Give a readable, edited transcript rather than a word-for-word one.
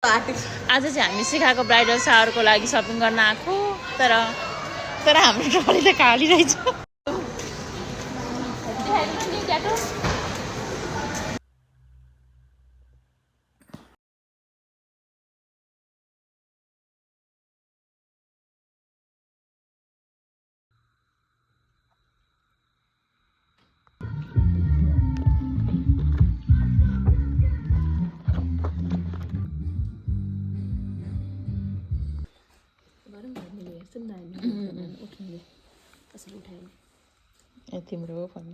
आज चाहिँ हामी शिखाको ब्राइडल सावरको लागि सपिङ गर्न आएको तर हाम्रो ट्रली त खाली रहेछ। तिम्रो हो फोन।